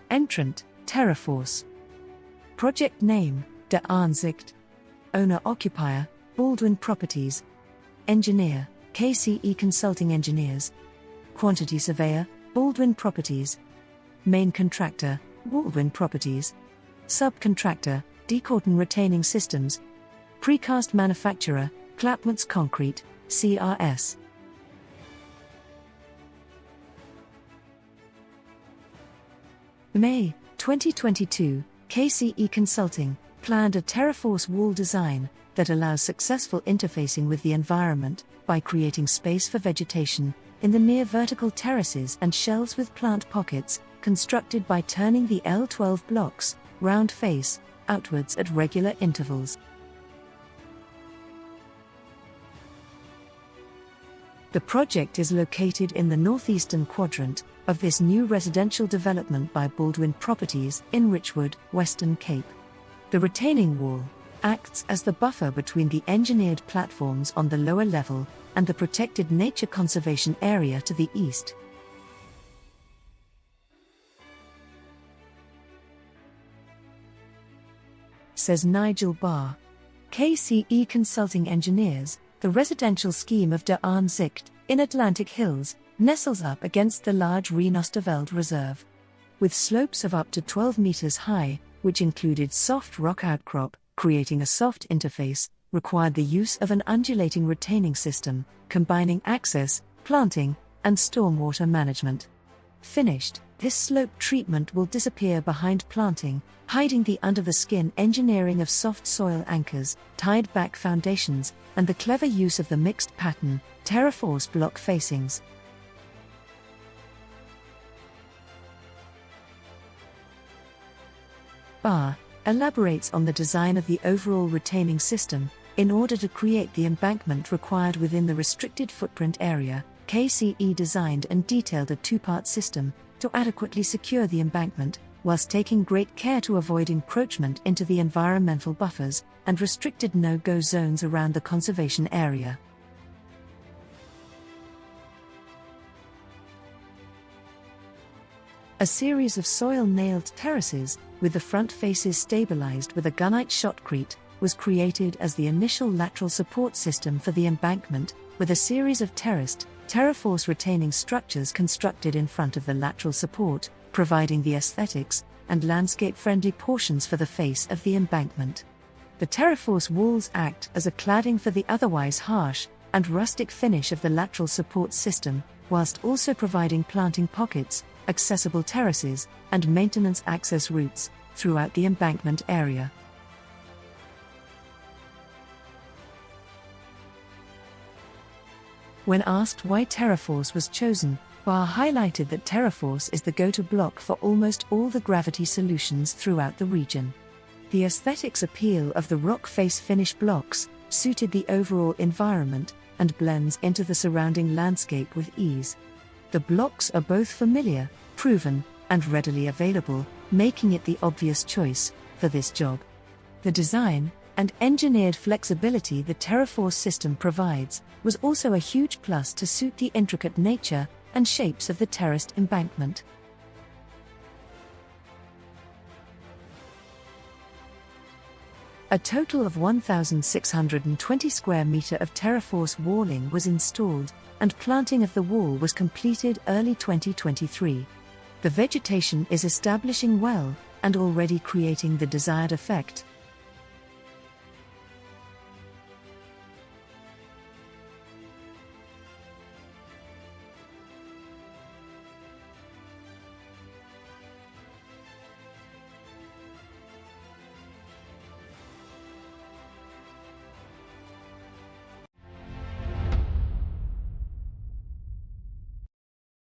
Entrant, Terraforce. Project name, Aanzicht. Owner-occupier, Baldwin Properties. Engineer, KCE Consulting Engineers. Quantity surveyor, Baldwin Properties. Main contractor, Baldwin Properties. Subcontractor, Decorton Retaining Systems. Precast manufacturer, Clapmans Concrete, CRS. May 2022, KCE Consulting planned a Terraforce wall design that allows successful interfacing with the environment by creating space for vegetation in the near vertical terraces and shelves with plant pockets, constructed by turning the L12 blocks, round face, outwards at regular intervals. The project is located in the northeastern quadrant of this new residential development by Baldwin Properties in Richwood, Western Cape. The retaining wall acts as the buffer between the engineered platforms on the lower level and the protected nature conservation area to the east. Says Nigel Barr. KCE Consulting Engineers, the residential scheme of Aanzicht, in Atlantic Hills, nestles up against the large Reenoosterveld Reserve. With slopes of up to 12 meters high, which included soft rock outcrop, creating a soft interface, required the use of an undulating retaining system, combining access, planting, and stormwater management. Finished, this slope treatment will disappear behind planting, hiding the under-the-skin engineering of soft soil anchors, tied-back foundations, and the clever use of the mixed pattern, Terraforce block facings. Barr elaborates on the design of the overall retaining system. In order to create the embankment required within the restricted footprint area, KCE designed and detailed a two-part system to adequately secure the embankment, whilst taking great care to avoid encroachment into the environmental buffers and restricted no-go zones around the conservation area. A series of soil-nailed terraces, with the front faces stabilized with a gunite shotcrete, was created as the initial lateral support system for the embankment, with a series of terraced, Terraforce retaining structures constructed in front of the lateral support, providing the aesthetics and landscape-friendly portions for the face of the embankment. The Terraforce walls act as a cladding for the otherwise harsh and rustic finish of the lateral support system, whilst also providing planting pockets, accessible terraces, and maintenance access routes throughout the embankment area. When asked why Terraforce was chosen, Barr highlighted that Terraforce is the go-to block for almost all the gravity solutions throughout the region. The aesthetics appeal of the rock face finish blocks suited the overall environment and blends into the surrounding landscape with ease. The blocks are both familiar, proven, and readily available, making it the obvious choice for this job. The design and engineered flexibility the Terraforce system provides was also a huge plus to suit the intricate nature and shapes of the terraced embankment. A total of 1,620 square meter of Terraforce walling was installed, and planting of the wall was completed early 2023. The vegetation is establishing well, and already creating the desired effect,